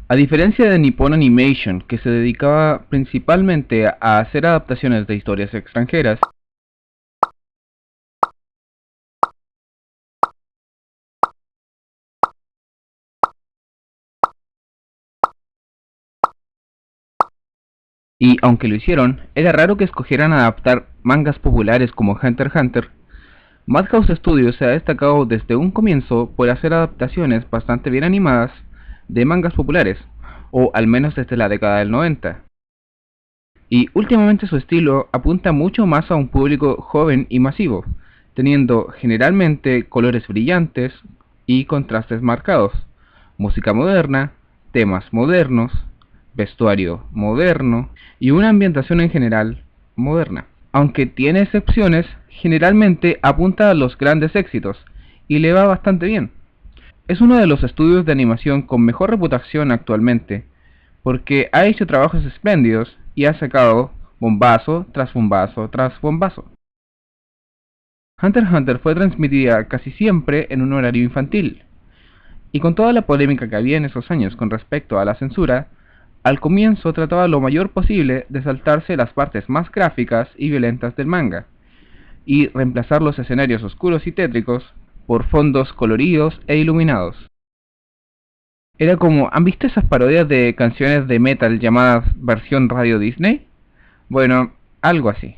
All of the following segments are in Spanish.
A diferencia de Nippon Animation, que se dedicaba principalmente a hacer adaptaciones de historias extranjeras, y aunque lo hicieron, era raro que escogieran adaptar mangas populares como Hunter x Hunter. Madhouse Studios se ha destacado desde un comienzo por hacer adaptaciones bastante bien animadas de mangas populares, o al menos desde la década del 90. Y últimamente su estilo apunta mucho más a un público joven y masivo, teniendo generalmente colores brillantes y contrastes marcados, música moderna, temas modernos, vestuario moderno y una ambientación en general moderna. Aunque tiene excepciones, generalmente apunta a los grandes éxitos y le va bastante bien. Es uno de los estudios de animación con mejor reputación actualmente, porque ha hecho trabajos espléndidos y ha sacado bombazo tras bombazo tras bombazo. Hunter x Hunter fue transmitida casi siempre en un horario infantil, y con toda la polémica que había en esos años con respecto a la censura, al comienzo trataba lo mayor posible de saltarse las partes más gráficas y violentas del manga, y reemplazar los escenarios oscuros y tétricos por fondos coloridos e iluminados. Era como, ¿han visto esas parodias de canciones de metal llamadas versión radio Disney? Bueno, algo así.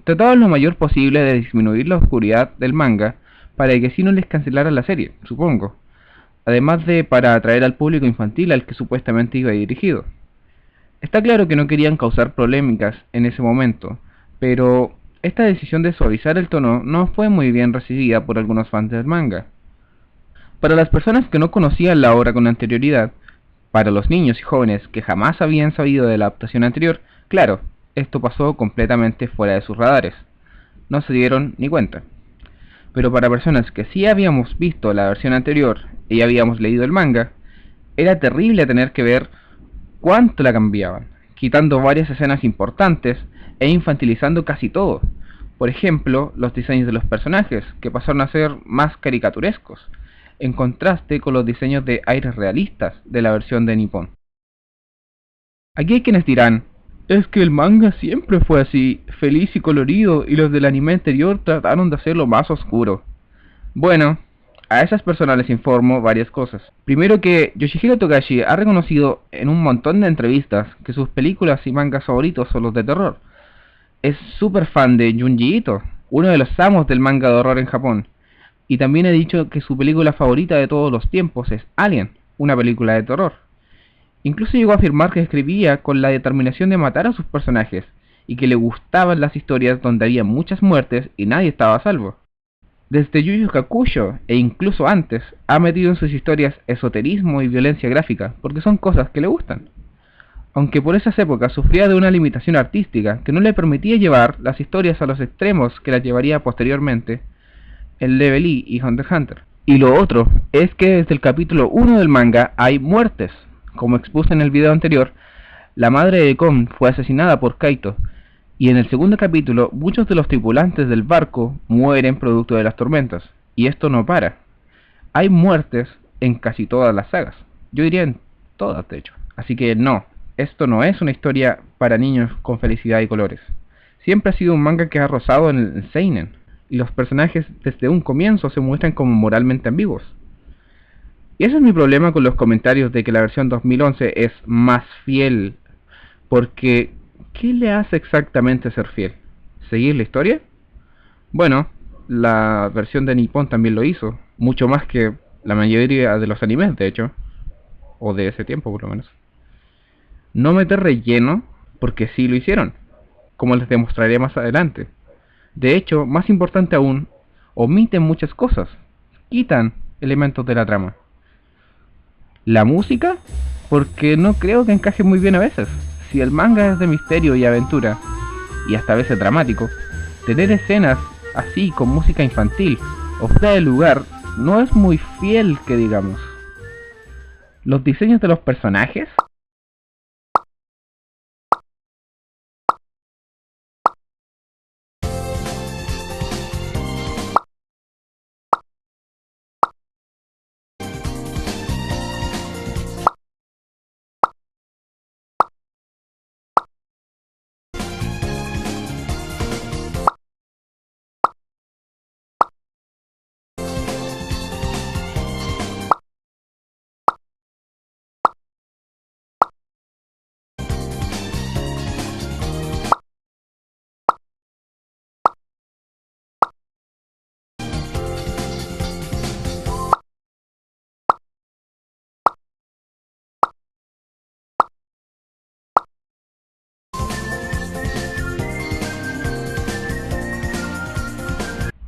Trataban lo mayor posible de disminuir la oscuridad del manga para que así no les cancelara la serie, supongo. Además de para atraer al público infantil al que supuestamente iba dirigido. Está claro que no querían causar polémicas en ese momento, pero esta decisión de suavizar el tono no fue muy bien recibida por algunos fans del manga. Para las personas que no conocían la obra con anterioridad, para los niños y jóvenes que jamás habían sabido de la adaptación anterior, claro, esto pasó completamente fuera de sus radares. No se dieron ni cuenta. Pero para personas que sí habíamos visto la versión anterior y habíamos leído el manga, era terrible tener que ver cuánto la cambiaban, quitando varias escenas importantes e infantilizando casi todo. Por ejemplo, los diseños de los personajes, que pasaron a ser más caricaturescos, en contraste con los diseños de aires realistas de la versión de Nippon. Aquí hay quienes dirán, es que el manga siempre fue así, feliz y colorido, y los del anime anterior trataron de hacerlo más oscuro. Bueno, a esas personas les informo varias cosas. Primero que Yoshihiro Togashi ha reconocido en un montón de entrevistas que sus películas y mangas favoritos son los de terror. Es súper fan de Junji Ito, uno de los amos del manga de horror en Japón. Y también ha dicho que su película favorita de todos los tiempos es Alien, una película de terror. Incluso llegó a afirmar que escribía con la determinación de matar a sus personajes, y que le gustaban las historias donde había muchas muertes y nadie estaba a salvo. Desde Yu Yu Hakusho, e incluso antes, ha metido en sus historias esoterismo y violencia gráfica, porque son cosas que le gustan. Aunque por esas épocas sufría de una limitación artística que no le permitía llevar las historias a los extremos que las llevaría posteriormente en Level E y Hunter x Hunter. Y lo otro es que desde el capítulo 1 del manga hay muertes. Como expuse en el video anterior, la madre de Kon fue asesinada por Kaito, y en el segundo capítulo muchos de los tripulantes del barco mueren producto de las tormentas, y esto no para. Hay muertes en casi todas las sagas, yo diría en todas de hecho. Así que no, esto no es una historia para niños con felicidad y colores. Siempre ha sido un manga que ha rozado en el seinen, y los personajes desde un comienzo se muestran como moralmente ambiguos. Y ese es mi problema con los comentarios de que la versión 2011 es más fiel, porque ¿qué le hace exactamente ser fiel? ¿Seguir la historia? Bueno, la versión de Nippon también lo hizo, mucho más que la mayoría de los animes, de hecho, o de ese tiempo por lo menos. No meter relleno, porque sí lo hicieron, como les demostraré más adelante. De hecho, más importante aún, omiten muchas cosas, quitan elementos de la trama. La música, porque no creo que encaje muy bien a veces. Si el manga es de misterio y aventura, y hasta a veces dramático, tener escenas así con música infantil o fuera de lugar no es muy fiel, que digamos. Los diseños de los personajes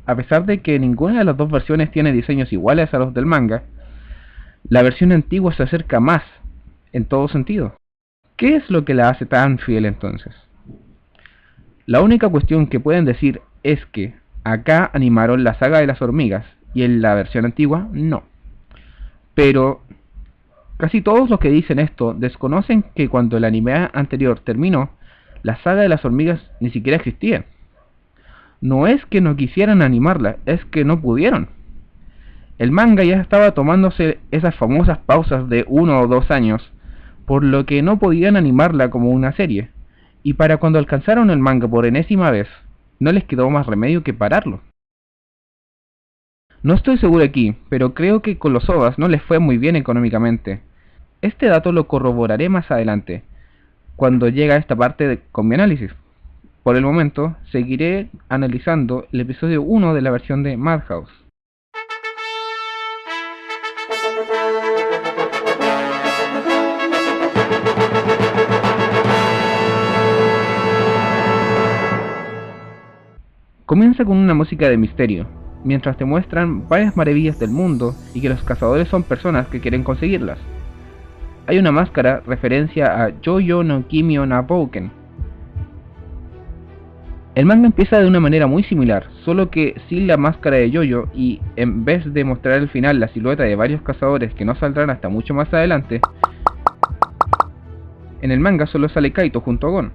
A pesar de que ninguna de las dos versiones tiene diseños iguales a los del manga, la versión antigua se acerca más en todo sentido. ¿Qué es lo que la hace tan fiel entonces? La única cuestión que pueden decir es que acá animaron la saga de las hormigas y en la versión antigua no. Pero casi todos los que dicen esto desconocen que cuando el anime anterior terminó, la saga de las hormigas ni siquiera existía. No es que no quisieran animarla, es que no pudieron. El manga ya estaba tomándose esas famosas pausas de 1 o 2 años, por lo que no podían animarla como una serie. Y para cuando alcanzaron el manga por enésima vez, no les quedó más remedio que pararlo. No estoy seguro aquí, pero creo que con los OVAs no les fue muy bien económicamente. Este dato lo corroboraré más adelante, cuando llegue a esta parte con mi análisis. Por el momento, seguiré analizando el episodio 1 de la versión de Madhouse. Comienza con una música de misterio, mientras te muestran varias maravillas del mundo y que los cazadores son personas que quieren conseguirlas. Hay una máscara referencia a Jojo no Kimio na Bouken. El manga empieza de una manera muy similar, solo que sin la máscara de Jojo y en vez de mostrar al final la silueta de varios cazadores que no saldrán hasta mucho más adelante, en el manga solo sale Kaito junto a Gon.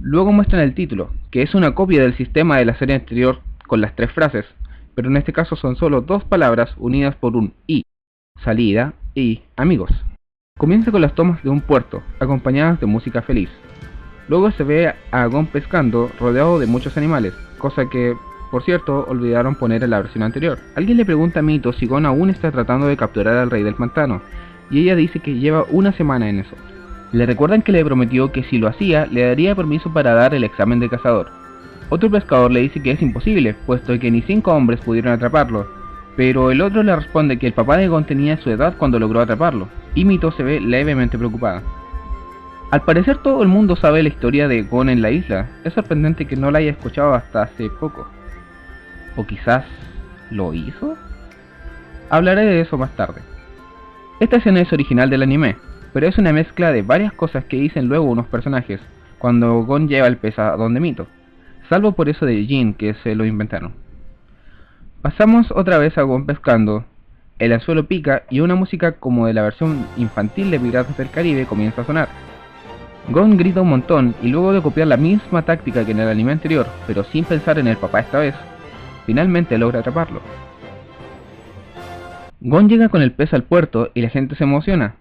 Luego muestran el título, que es una copia del sistema de la serie anterior con las 3 frases, pero en este caso son solo 2 palabras unidas por un I, salida y amigos. Comienza con las tomas de un puerto, acompañadas de música feliz. Luego se ve a Gon pescando, rodeado de muchos animales, cosa que, por cierto, olvidaron poner en la versión anterior. Alguien le pregunta a Mito si Gon aún está tratando de capturar al rey del pantano, y ella dice que lleva una semana en eso. Le recuerdan que le prometió que si lo hacía, le daría permiso para dar el examen de cazador. Otro pescador le dice que es imposible, puesto que ni 5 hombres pudieron atraparlo, pero el otro le responde que el papá de Gon tenía su edad cuando logró atraparlo, y Mito se ve levemente preocupada. Al parecer todo el mundo sabe la historia de Gon en la isla, es sorprendente que no la haya escuchado hasta hace poco. ¿O quizás lo hizo? Hablaré de eso más tarde. Esta escena es original del anime, pero es una mezcla de varias cosas que dicen luego unos personajes, cuando Gon lleva el pez a donde Mito, salvo por eso de Jin que se lo inventaron. Pasamos otra vez a Gon pescando, el anzuelo pica y una música como de la versión infantil de Piratas del Caribe comienza a sonar. Gon grita un montón y luego de copiar la misma táctica que en el anime anterior, pero sin pensar en el papá esta vez, finalmente logra atraparlo. Gon llega con el pez al puerto y la gente se emociona.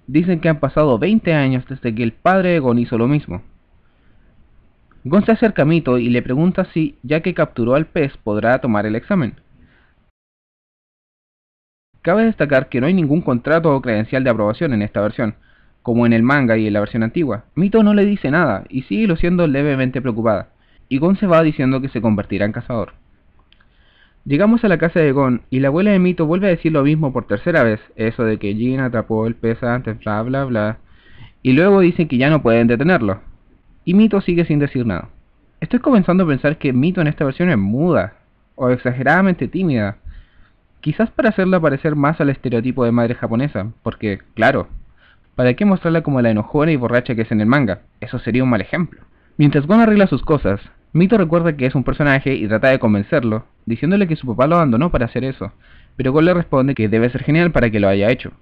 Dicen que han pasado 20 años desde que el padre de Gon hizo lo mismo. Gon se acerca a Mito y le pregunta si, ya que capturó al pez, podrá tomar el examen. Cabe destacar que no hay ningún contrato o credencial de aprobación en esta versión, como en el manga y en la versión antigua. Mito no le dice nada y sigue luciendo levemente preocupada, y Gon se va diciendo que se convertirá en cazador. Llegamos a la casa de Gon y la abuela de Mito vuelve a decir lo mismo por tercera vez, eso de que Jin atrapó el pez antes, bla bla bla, y luego dicen que ya no pueden detenerlo, y Mito sigue sin decir nada. Estoy comenzando a pensar que Mito en esta versión es muda, o exageradamente tímida, quizás para hacerla parecer más al estereotipo de madre japonesa, porque, claro, ¿para qué mostrarla como la enojona y borracha que es en el manga? Eso sería un mal ejemplo. Mientras Gon arregla sus cosas, Mito recuerda que es un personaje y trata de convencerlo, diciéndole que su papá lo abandonó para hacer eso, pero Gon le responde que debe ser genial para que lo haya hecho.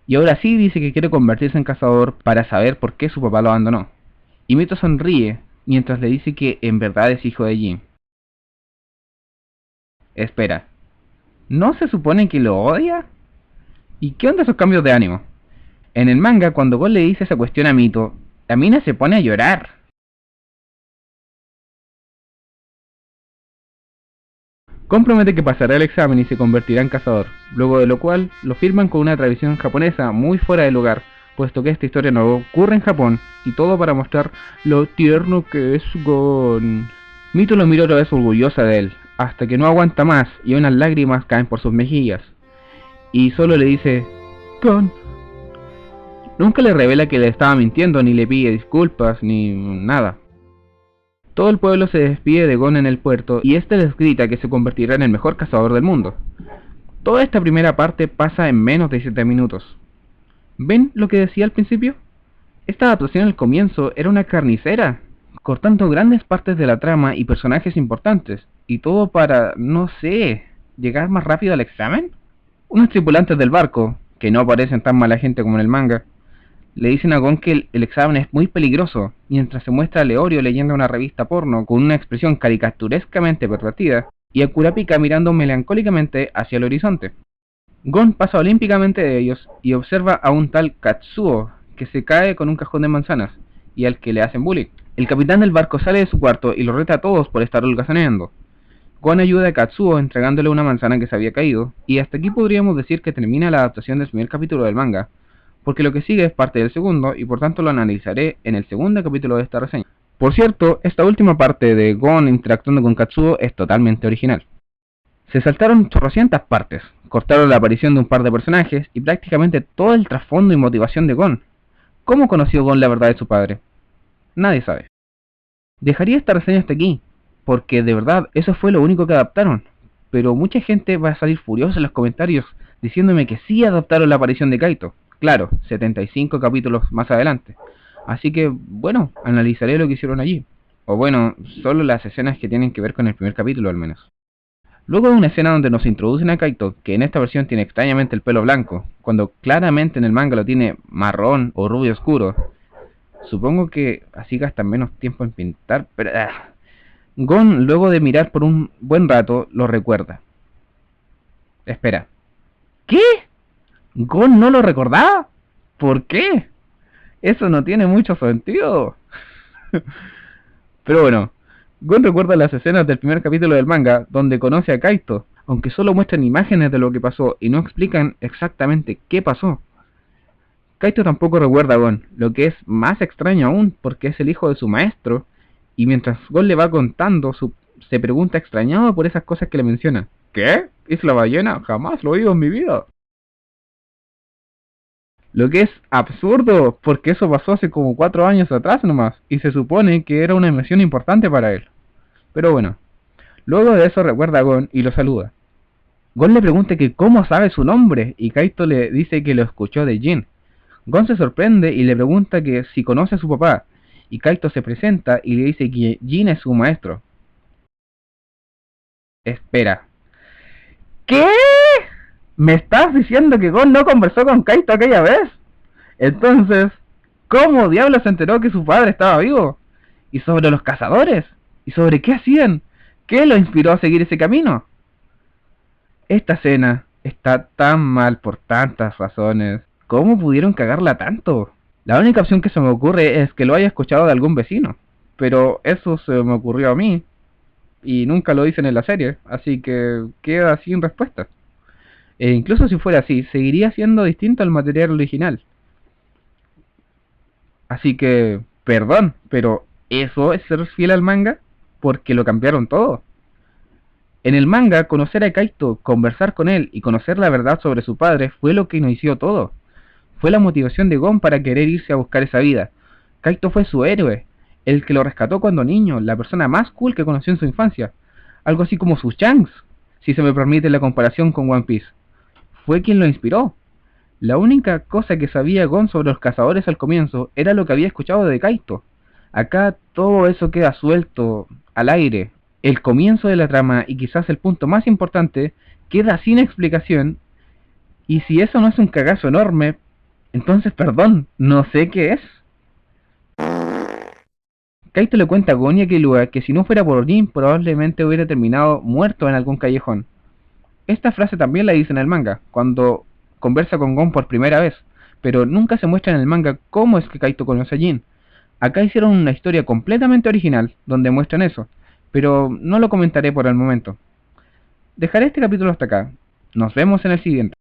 Y ahora sí dice que quiere convertirse en cazador para saber por qué su papá lo abandonó. Y Mito sonríe mientras le dice que en verdad es hijo de Jin. Espera, ¿no se supone que lo odia? ¿Y qué onda esos cambios de ánimo? En el manga, cuando Gon le dice esa cuestión a Mito, la mina se pone a llorar. Gon promete que pasará el examen y se convertirá en cazador, luego de lo cual lo firman con una tradición japonesa muy fuera de lugar, puesto que esta historia no ocurre en Japón, y todo para mostrar lo tierno que es Gon. Mito lo mira otra vez orgullosa de él, hasta que no aguanta más y unas lágrimas caen por sus mejillas, y solo le dice, Gon. Nunca le revela que le estaba mintiendo, ni le pide disculpas, ni nada. Todo el pueblo se despide de Gon en el puerto y este les grita que se convertirá en el mejor cazador del mundo. Toda esta primera parte pasa en menos de 7 minutos. ¿Ven lo que decía al principio? Esta adaptación al comienzo era una carnicera, cortando grandes partes de la trama y personajes importantes, y todo para, no sé, llegar más rápido al examen. Unos tripulantes del barco, que no parecen tan mala gente como en el manga, le dicen a Gon que el examen es muy peligroso, mientras se muestra a Leorio leyendo una revista porno con una expresión caricaturescamente pervertida, y a Kurapika mirando melancólicamente hacia el horizonte. Gon pasa olímpicamente de ellos y observa a un tal Katsuo que se cae con un cajón de manzanas y al que le hacen bullying. El capitán del barco sale de su cuarto y lo reta a todos por estar holgazaneando. Gon ayuda a Katsuo entregándole una manzana que se había caído, y hasta aquí podríamos decir que termina la adaptación del primer capítulo del manga, porque lo que sigue es parte del segundo y por tanto lo analizaré en el segundo capítulo de esta reseña. Por cierto, esta última parte de Gon interactuando con Katsuo es totalmente original. Se saltaron chorrocientas partes, cortaron la aparición de un par de personajes y prácticamente todo el trasfondo y motivación de Gon. ¿Cómo conoció Gon la verdad de su padre? Nadie sabe. Dejaría esta reseña hasta aquí, porque de verdad eso fue lo único que adaptaron, pero mucha gente va a salir furiosa en los comentarios diciéndome que sí adaptaron la aparición de Kaito. Claro, 75 capítulos más adelante. Así que, bueno, analizaré lo que hicieron allí. O bueno, solo las escenas que tienen que ver con el primer capítulo al menos. Luego de una escena donde nos introducen a Kaito, que en esta versión tiene extrañamente el pelo blanco, cuando claramente en el manga lo tiene marrón o rubio oscuro. Supongo que así gastan menos tiempo en pintar, pero... Gon, luego de mirar por un buen rato, lo recuerda. Espera. ¿Qué? ¿Gon no lo recordaba? ¿Por qué? Eso no tiene mucho sentido. Pero bueno, Gon recuerda las escenas del primer capítulo del manga, donde conoce a Kaito, aunque solo muestran imágenes de lo que pasó y no explican exactamente qué pasó. Kaito tampoco recuerda a Gon, lo que es más extraño aún, porque es el hijo de su maestro, y mientras Gon le va contando, se pregunta extrañado por esas cosas que le menciona. ¿Qué? ¿Isla Ballena? Jamás lo he oído en mi vida. Lo que es absurdo, porque eso pasó hace como 4 años atrás nomás, y se supone que era una emoción importante para él. Pero bueno, luego de eso recuerda a Gon y lo saluda. Gon le pregunta que cómo sabe su nombre, y Kaito le dice que lo escuchó de Jin. Gon se sorprende y le pregunta que si conoce a su papá, y Kaito se presenta y le dice que Jin es su maestro. Espera. ¿Qué? ¿Me estás diciendo que Gon no conversó con Kaito aquella vez? Entonces, ¿cómo diablos se enteró que su padre estaba vivo? ¿Y sobre los cazadores? ¿Y sobre qué hacían? ¿Qué lo inspiró a seguir ese camino? Esta escena está tan mal por tantas razones. ¿Cómo pudieron cagarla tanto? La única opción que se me ocurre es que lo haya escuchado de algún vecino. Pero eso se me ocurrió a mí. Y nunca lo dicen en la serie, así que queda sin respuesta. E incluso si fuera así, seguiría siendo distinto al material original. Así que, perdón, pero ¿eso es ser fiel al manga? Porque lo cambiaron todo. En el manga, conocer a Kaito, conversar con él y conocer la verdad sobre su padre fue lo que inició todo. Fue la motivación de Gon para querer irse a buscar esa vida. Kaito fue su héroe, el que lo rescató cuando niño, la persona más cool que conoció en su infancia. Algo así como su Shanks, si se me permite la comparación con One Piece. Fue quien lo inspiró. La única cosa que sabía Gon sobre los cazadores al comienzo era lo que había escuchado de Kaito. Acá todo eso queda suelto, al aire. El comienzo de la trama, y quizás el punto más importante, queda sin explicación, y si eso no es un cagazo enorme, entonces perdón, no sé qué es. Kaito le cuenta a Gon y a Killua que si no fuera por Jin probablemente hubiera terminado muerto en algún callejón. Esta frase también la dice en el manga, cuando conversa con Gon por primera vez, pero nunca se muestra en el manga cómo es que Kaito conoce a Jin. Acá hicieron una historia completamente original, donde muestran eso, pero no lo comentaré por el momento. Dejaré este capítulo hasta acá. Nos vemos en el siguiente.